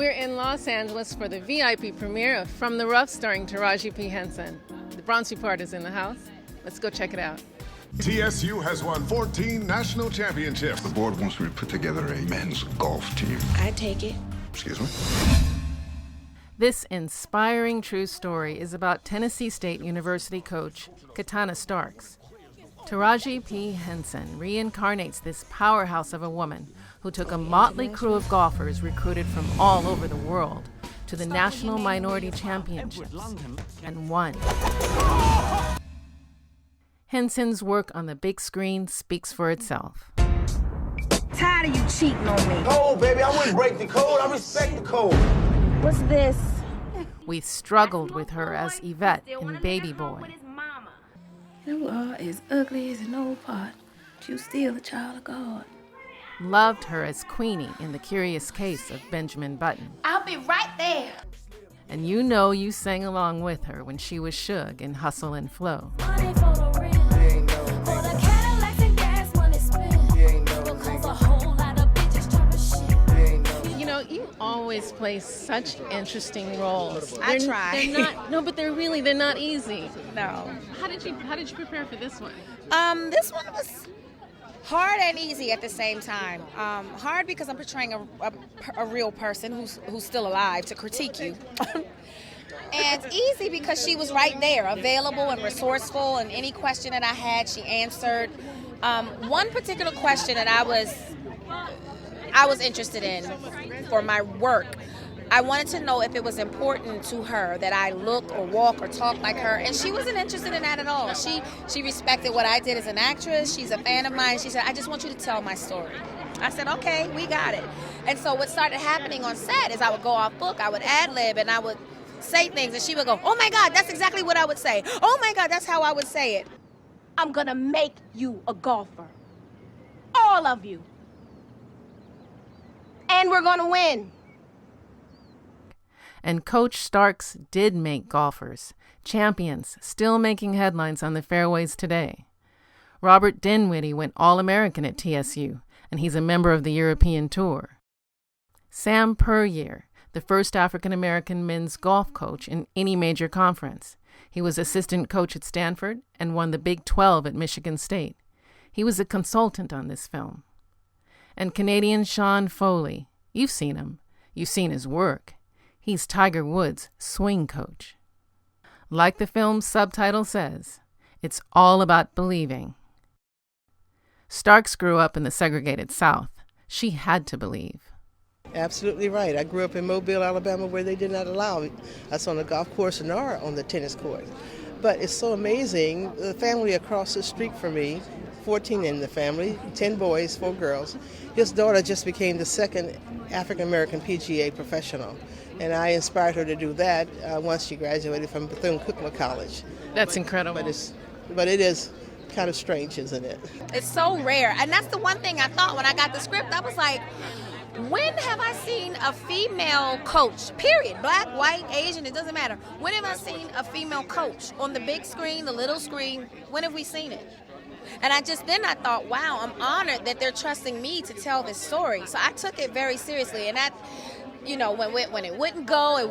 We're in Los Angeles for the VIP premiere of From the Rough starring Taraji P. Henson. The Bronx Report is in the house. Let's go check it out. TSU has won 14 national championships. The board wants me to put together a men's golf team. I take it. Excuse me? This inspiring true story is about Tennessee State University coach Catana Starks. Taraji P. Henson reincarnates this powerhouse of a woman who took a motley crew of golfers recruited from all over the world to the National Minority Championships and won. Henson's work on the big screen speaks for itself. Tired of you cheating on me. Code, baby, I wouldn't break the code. I respect the code. What's this? We struggled with her as Yvette in Baby Boy. You are as ugly as an old pot, but you still a child of God. Loved her as Queenie in The Curious Case of Benjamin Button. I'll be right there. And you know you sang along with her when she was Suge in Hustle and Flow. You know, you always play such interesting roles. I try. They're not easy. No. How did you prepare for this one? This one was hard and easy at the same time. Hard because I'm portraying a real person who's still alive to critique you. And easy because she was right there, available and resourceful, and any question that I had, she answered. One particular question that I was interested in for my work, I wanted to know if it was important to her that I look or walk or talk like her, and she wasn't interested in that at all. She respected what I did as an actress. She's a fan of mine. She said, I just want you to tell my story. I said, okay, we got it. And so what started happening on set is I would go off book, I would ad-lib, and I would say things, and she would go, oh my God, that's exactly what I would say. Oh my God, that's how I would say it. I'm gonna make you a golfer. All of you. And we're gonna win. And Coach Starks did make golfers, champions, still making headlines on the fairways today. Robert Dinwiddie went All-American at TSU, and he's a member of the European Tour. Sam Puryear, the first African-American men's golf coach in any major conference. He was assistant coach at Stanford and won the Big 12 at Michigan State. He was a consultant on this film. And Canadian Sean Foley, you've seen him. You've seen his work. He's Tiger Woods' swing coach. Like the film's subtitle says, it's all about believing. Starks grew up in the segregated South. She had to believe. Absolutely right. I grew up in Mobile, Alabama, where they did not allow us on the golf course nor on the tennis court. But it's so amazing. The family across the street from me, 14 in the family, 10 boys, 4 girls. His daughter just became the second African-American PGA professional. And I inspired her to do that once she graduated from Bethune-Cookman College. That's incredible. But it is kind of strange, isn't it? It's so rare. And that's the one thing I thought when I got the script. I was like, when have I seen a female coach, period, black, white, Asian, it doesn't matter. When have I seen a female coach on the big screen, the little screen? When have we seen it? And I thought, wow, I'm honored that they're trusting me to tell this story. So I took it very seriously. And that, you know, when it wouldn't go,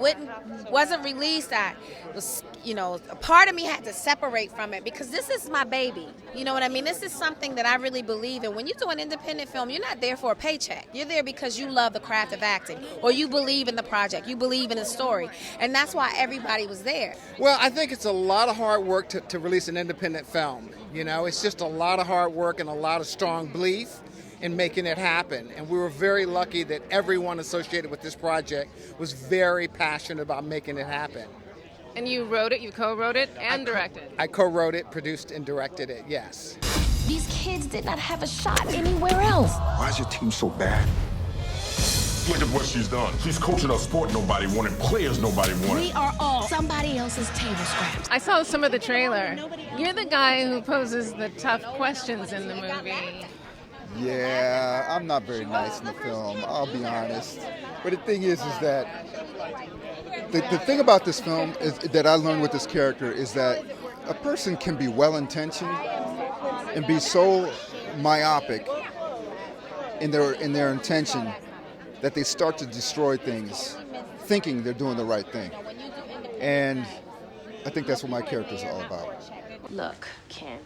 wasn't released, I was, you know, a part of me had to separate from it because this is my baby. You know what I mean? This is something that I really believe in. When you do an independent film, you're not there for a paycheck. You're there because you love the craft of acting, or you believe in the project, you believe in the story. And that's why everybody was there. Well, I think it's a lot of hard work to release an independent film. You know, it's just a lot of hard work and a lot of strong belief in making it happen. And we were very lucky that everyone associated with this project was very passionate about making it happen. And you wrote it, you co-wrote it, and directed. I co-wrote it, produced, and directed it, yes. These kids did not have a shot anywhere else. Why is your team so bad? Look at what she's done. She's coaching a sport nobody wanted, players nobody wanted. We are all somebody else's table scraps. I saw some of the trailer. You're the guy who poses the tough questions in the movie. Yeah, I'm not very nice in the film, I'll be honest. But the thing is that the thing about this film is that I learned with this character is that a person can be well-intentioned and be so myopic in their intention that they start to destroy things thinking they're doing the right thing. And I think that's what my character is all about. Look, Ken,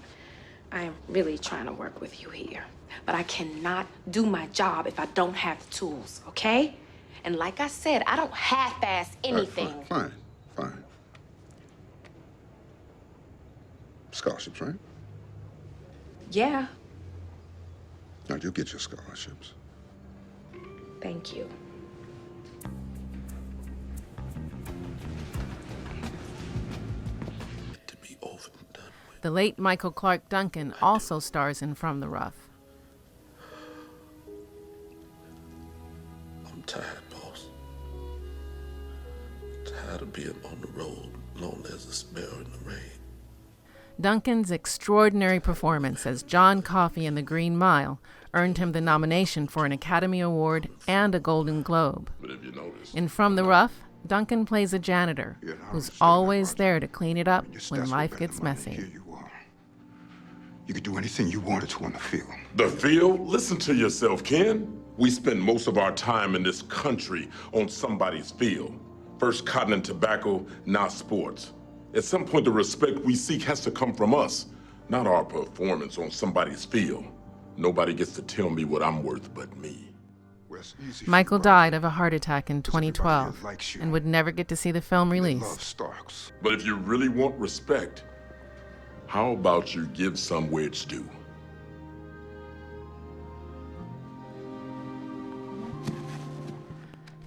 I am really trying to work with you here. But I cannot do my job if I don't have the tools, okay? And like I said, I don't half-ass anything. Fine. Scholarships, right? Yeah, No, you'll get your scholarships. thank you. The late Michael Clarke Duncan also stars in From the Rough. I'm tired, boss. Tired of being on the road, lonely as a sparrow in the rain. Duncan's extraordinary performance as John Coffey in The Green Mile earned him the nomination for an Academy Award and a Golden Globe. But if you notice, In From the Rough, Duncan plays a janitor who's always there to clean it up when life gets messy. You could do anything you wanted to on the field. the field, listen to yourself, Ken. We spend most of our time in this country on somebody's field. First cotton and tobacco, now sports. At some point, the respect we seek has to come from us, not our performance on somebody's field. Nobody gets to tell me what I'm worth but me. Michael died of a heart attack in 2012 and would never get to see the film released. But if you really want respect, how about you give some where it's due?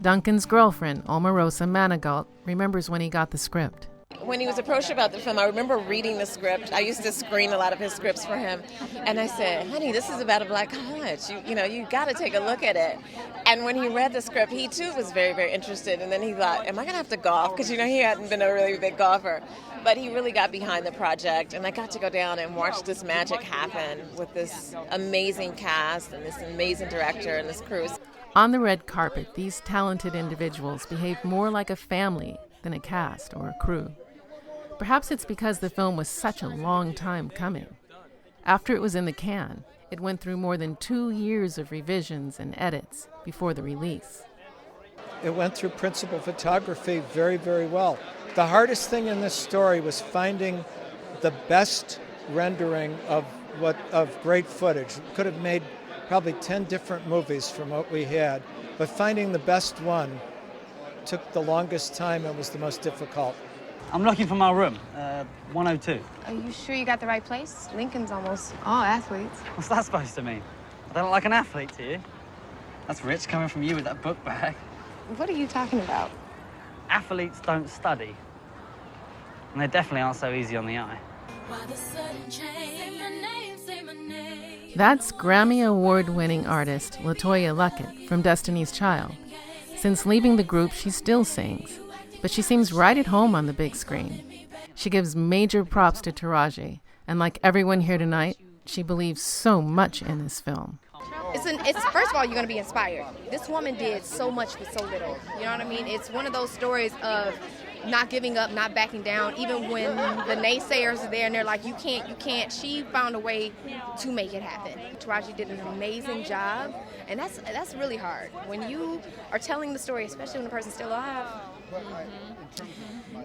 Duncan's girlfriend, Omarosa Manigault, remembers when he got the script. When he was approached about the film, I remember reading the script. I used to screen a lot of his scripts for him. And I said, honey, this is about a black college. You got to take a look at it. And when he read the script, he too was very, very interested. And then he thought, am I going to have to golf? Because, he hadn't been a really big golfer. But he really got behind the project. And I got to go down and watch this magic happen with this amazing cast and this amazing director and this crew. On the red carpet, these talented individuals behave more like a family than a cast or a crew. Perhaps it's because the film was such a long time coming. After it was in the can, it went through more than 2 years of revisions and edits before the release. It went through principal photography very, very well. The hardest thing in this story was finding the best rendering of great footage. We could have made probably 10 different movies from what we had, but finding the best one took the longest time and was the most difficult. I'm looking for my room, 102. Are you sure you got the right place? Lincoln's almost all athletes. What's that supposed to mean? I don't look like an athlete to you. That's rich coming from you with that book bag. What are you talking about? Athletes don't study. And they definitely aren't so easy on the eye. That's Grammy Award-winning artist LaToya Luckett from Destiny's Child. Since leaving the group, she still sings, but she seems right at home on the big screen. She gives major props to Taraji, and like everyone here tonight, she believes so much in this film. It's first of all, you're going to be inspired. This woman did so much with so little. You know what I mean? It's one of those stories of not giving up, not backing down, even when the naysayers are there and they're like, you can't. She found a way to make it happen. Taraji did an amazing job, and that's really hard. When you are telling the story, especially when the person's still alive,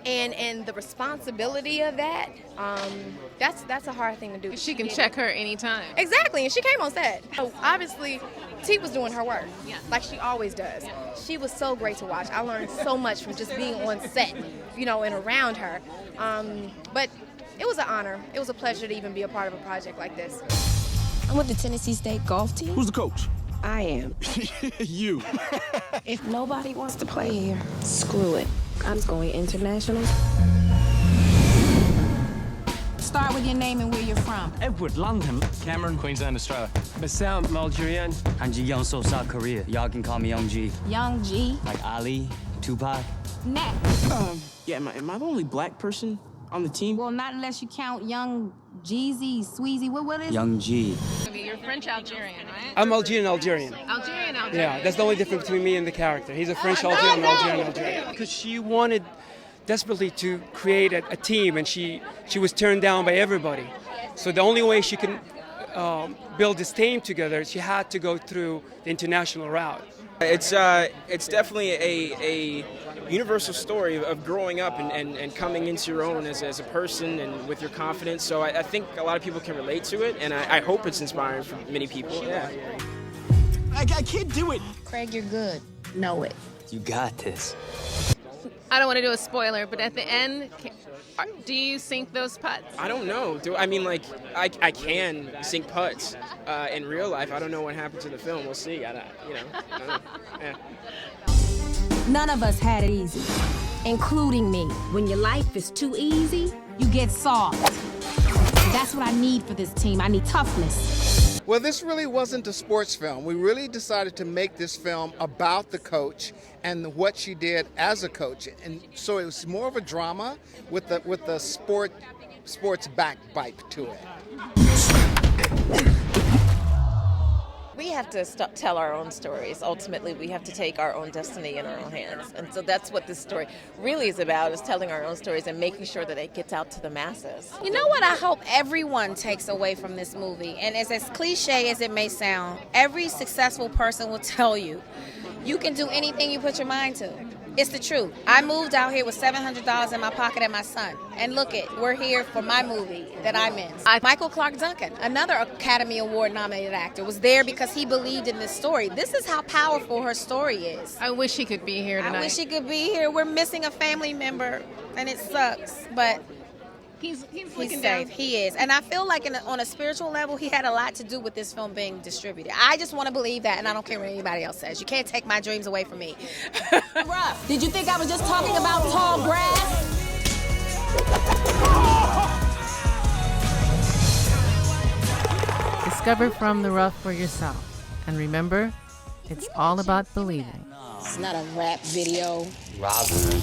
and the responsibility of that, that's a hard thing to do. She can check her anytime. Exactly, and she came on set. So obviously, T was doing her work, like she always does. She was so great to watch. I learned so much from just being on set, and around her. But it was an honor. It was a pleasure to even be a part of a project like this. I'm with the Tennessee State golf team. Who's the coach? I am. You. If nobody wants to play here, screw it. I'm just going international. Start with your name and where you're from. Edward, London. Cameron, Queensland, Australia. Bassam, I'm Algerian. Hanji Yeonso, South Korea. Y'all can call me Young G. Young G. Like Ali, Tupac. Next. Yeah, am I the only black person on the team? Well, not unless you count Young Jeezy, Sweezy. What is it? Young G. You're French Algerian, right? I'm Algerian. Algerian. Yeah, that's the only difference between me and the character. He's a French Algerian, Algerian. Because she wanted desperately to create a team, and she was turned down by everybody. So the only way she can build this team together, she had to go through the international route. It's definitely a universal story of growing up and coming into your own as a person and with your confidence. So I think a lot of people can relate to it, and I hope it's inspiring for many people. Yeah. I can't do it. Craig, you're good. Know it. You got this. I don't want to do a spoiler, but at the end, do you sink those putts? I don't know. I can sink putts in real life. I don't know what happens in the film. We'll see. I don't know. Yeah. None of us had it easy, including me. When your life is too easy, you get soft. That's what I need for this team. I need toughness. Well, this really wasn't a sports film. We really decided to make this film about the coach and what she did as a coach. And so it was more of a drama with the sports backbite to it. We have to tell our own stories. Ultimately, we have to take our own destiny in our own hands. And so that's what this story really is about, is telling our own stories and making sure that it gets out to the masses. You know what I hope everyone takes away from this movie? And it's as cliche as it may sound, every successful person will tell you, you can do anything you put your mind to. It's the truth. I moved out here with $700 in my pocket and my son. And look we're here for my movie that I'm in. Michael Clarke Duncan, another Academy Award nominated actor, was there because he believed in this story. This is how powerful her story is. I wish he could be here tonight. I wish he could be here. We're missing a family member, and it sucks. But he's safe. Down. He is. And I feel like on a spiritual level, he had a lot to do with this film being distributed. I just want to believe that, and I don't care what anybody else says. You can't take my dreams away from me. Rough. Did you think I was just talking about tall grass? Discover From the Rough for yourself. And remember, it's all about believing. It's not a rap video. Robbery.